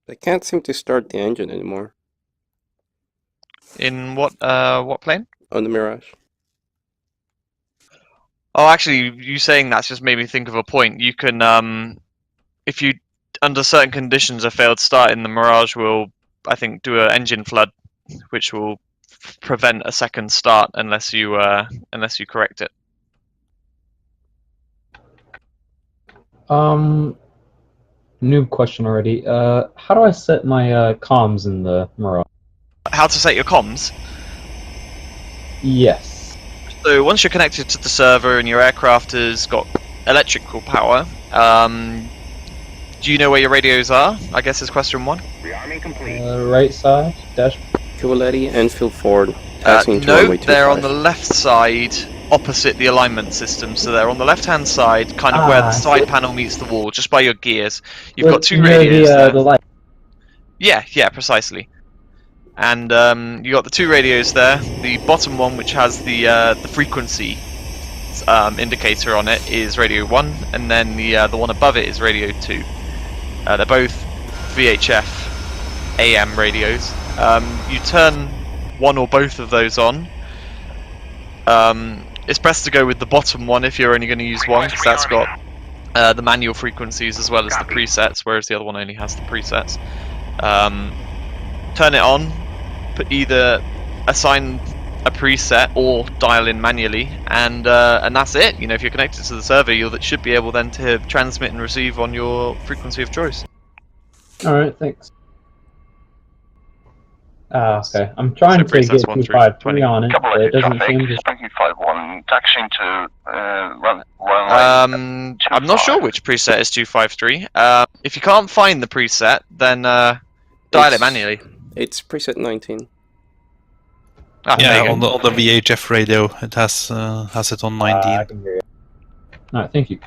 I can't seem to start the engine anymore In what plane? on the Mirage. Oh, actually, you saying that's just made me think of a point. You can, if you, under certain conditions, a failed start in the Mirage will, I think, do an engine flood, which will prevent a second start unless you correct it. New question already. How do I set my comms in the Mirage? How to set your comms? Yes. So once you're connected to the server and your aircraft has got electrical power, do you know where your radios are? I guess is question one. Rearming complete. Right side, dash. Coolety, Enfield Ford, passing to No, runway 25. they're on the left side, opposite the alignment system. So they're on the left-hand side, kind of where the side panel meets the wall, just by your gears. You've got two radios there. The light. Yeah, precisely. And you got the two radios there. The bottom one, which has the frequency indicator on it, is radio 1, and then the one above it is radio 2. They're both VHF AM radios. You turn one or both of those on. It's best to go with the bottom one if you're only going to use one, because that's got the manual frequencies as well as the presets, whereas the other one only has the presets. Turn it on, either assign a preset or dial in manually, and that's it. You know, if you're connected to the server, you should be able then to transmit and receive on your frequency of choice. Alright, thanks. Okay. I'm trying to get 253 on it, but it doesn't seem to... 251, taxiing to runway. I'm not sure which preset is 253. If you can't find the preset, then dial it manually. It's preset 19. Ah, yeah, on the VHF radio, it has it on 19. I can hear you. Alright, thank you.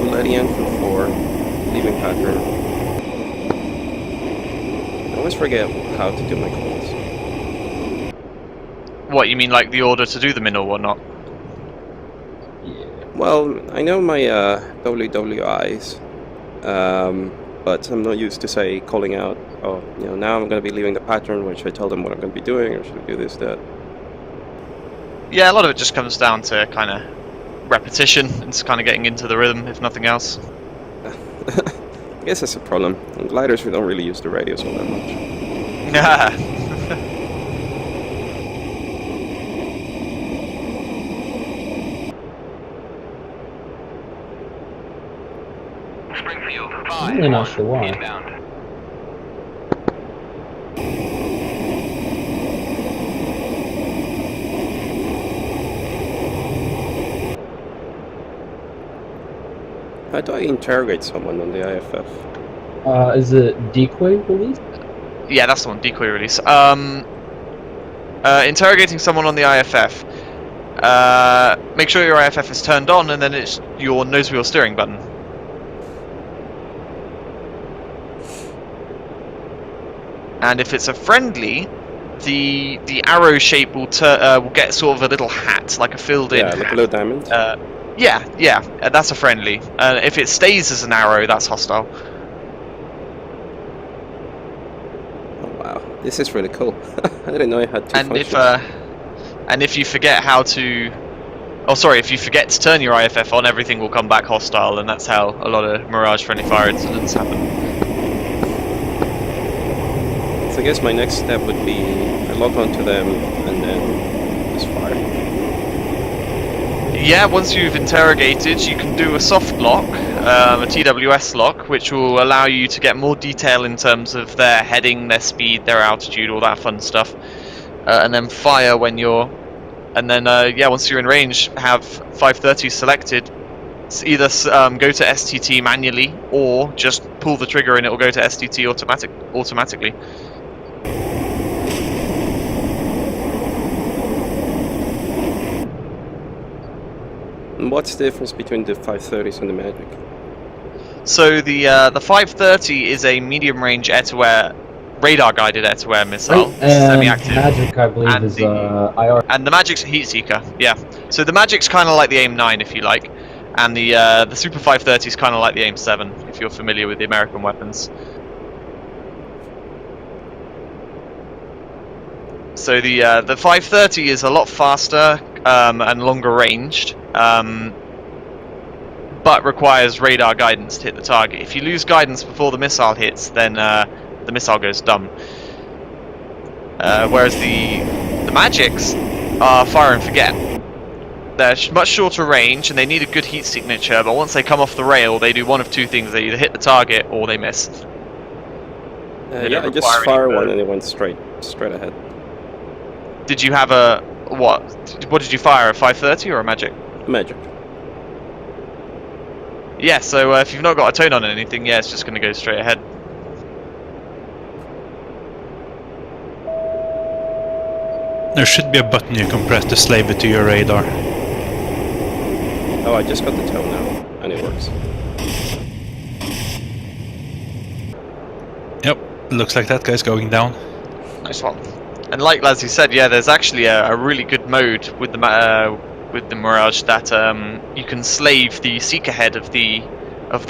Coolety, Enfield Ford, leaving pattern. I always forget how to do my calls. What, you mean like the order to do them in or whatnot? Yeah. Well, I know my WWIs, but I'm not used to, say, calling out, oh, you know, now I'm going to be leaving the pattern, which I tell them what I'm going to be doing, or should I do this, that. Yeah, a lot of it just comes down to kind of repetition and just kind of getting into the rhythm, if nothing else. I guess that's a problem. On gliders, we don't really use the radios all that much. Yeah. Springfield, I'm really not sure why. inbound. How do I interrogate someone on the IFF? Is it decoy release? Yeah, that's the one, decoy release. Interrogating someone on the IFF. Make sure your IFF is turned on, and then it's your nose wheel steering button. And if it's a friendly, the arrow shape will get sort of a little hat, like a filled-in Yeah, like a little diamond. Yeah, that's a friendly. If it stays as an arrow, that's hostile. Oh wow, this is really cool. I didn't know I had two functions. And if you forget how to, if you forget to turn your IFF on, everything will come back hostile, and that's how a lot of Mirage friendly fire incidents happen. So I guess my next step would be I log onto them and then just fire. Yeah, once you've interrogated, you can do a soft lock, a TWS lock, which will allow you to get more detail in terms of their heading, their speed, their altitude, all that fun stuff. And then fire when you're... And then, once you're in range, have 530 selected, either go to STT manually or just pull the trigger and it will go to STT automatically. And what's the difference between the 530s and the Magic? So the 530 is a medium-range air-to-air, radar-guided air-to-air missile, Right, and semi-active. Magic, I believe, And is the- IR. And the Magic's a heat seeker, yeah. So the Magic's kind of like the AIM-9, if you like, and the Super 530 is kind of like the AIM-7, if you're familiar with the American weapons. So the 530 is a lot faster and longer ranged, but requires radar guidance to hit the target. If you lose guidance before the missile hits, then the missile goes dumb. Whereas the Magics are fire and forget. They're much shorter range and they need a good heat signature, but once they come off the rail, they do one of two things: they either hit the target or they miss. Yeah, I just fired one and it went straight ahead. Did you have a what? What did you fire? A 530 or a Magic? Magic. Yeah, so if you've not got a tone on anything, yeah, it's just going to go straight ahead. There should be a button you can press to slave it to your radar. Oh, I just got the tone now, and it works. Yep, looks like that guy's going down. Nice one. And like Lazzy said, yeah, there's actually a really good mode with the Mirage that you can slave the seeker head of the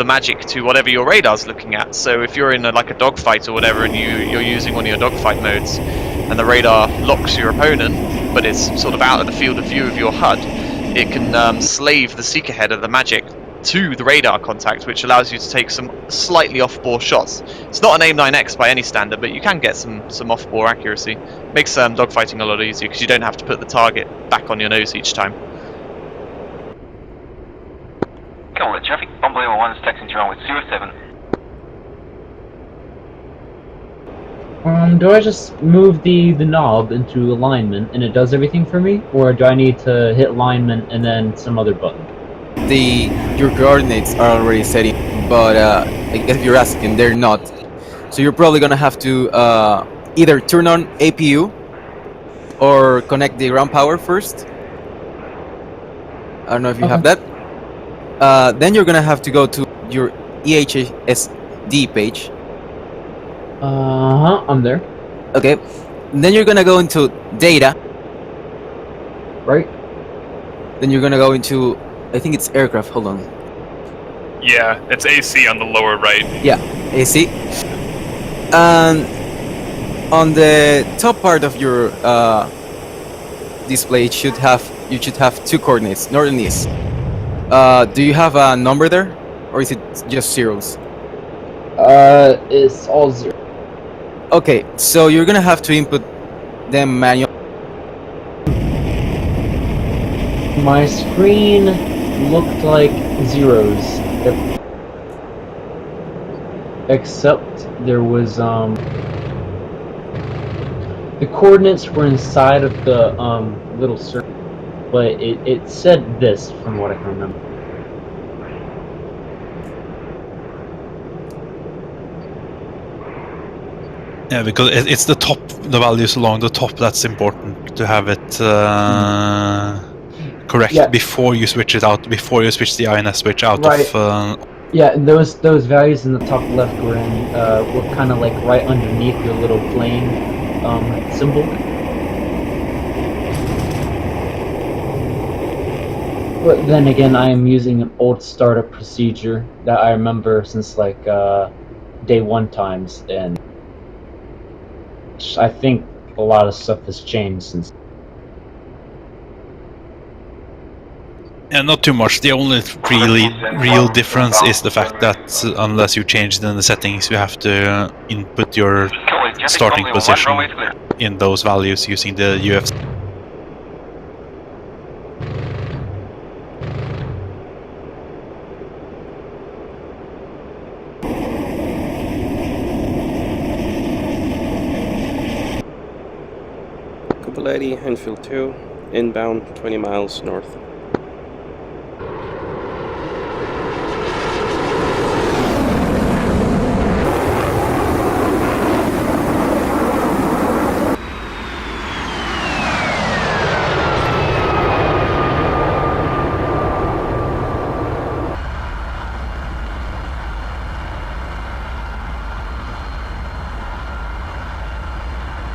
Magic to whatever your radar's looking at. So if you're in like a dogfight or whatever, and you're using one of your dogfight modes, and the radar locks your opponent, but it's sort of out of the field of view of your HUD, it can slave the seeker head of the Magic to the radar contact, which allows you to take some slightly off-bore shots. It's not an AIM-9X by any standard, but you can get some off-bore accuracy. Makes dogfighting a lot easier because you don't have to put the target back on your nose each time. Go with traffic. Bombalima 1 is taxing to runway 07. Do I just move the knob into alignment and it does everything for me? Or do I need to hit alignment and then some other button? Your coordinates are already set in, but I guess if you're asking, they're not. So you're probably gonna have to either turn on APU or connect the ground power first. I don't know if you have that. Then you're gonna have to go to your EHSD page. I'm there. Okay. And then you're gonna go into data. Right? Then you're gonna go into, I think it's aircraft. Hold on. Yeah, it's AC on the lower right. Yeah, AC. And on the top part of your display, you should have two coordinates, north and east. Do you have a number there, or is it just zeros? It's all zero. Okay, so you're gonna have to input them manually. My screen looked like zeros, except there was the coordinates were inside of the little circle, but it said this from what I can remember. Yeah, because it's the top, the values along the top that's important to have it correct before you switch it out, before you switch the INS switch out of. Yeah, those values in the top left were kind of like right underneath your little plane symbol. But then again, I am using an old startup procedure that I remember since like day one times, and I think a lot of stuff has changed since. Yeah, not too much. The only real difference is the fact that unless you change it in the settings, you have to input your starting position in those values using the UFC. Lady, Enfield 2, inbound 20 miles north.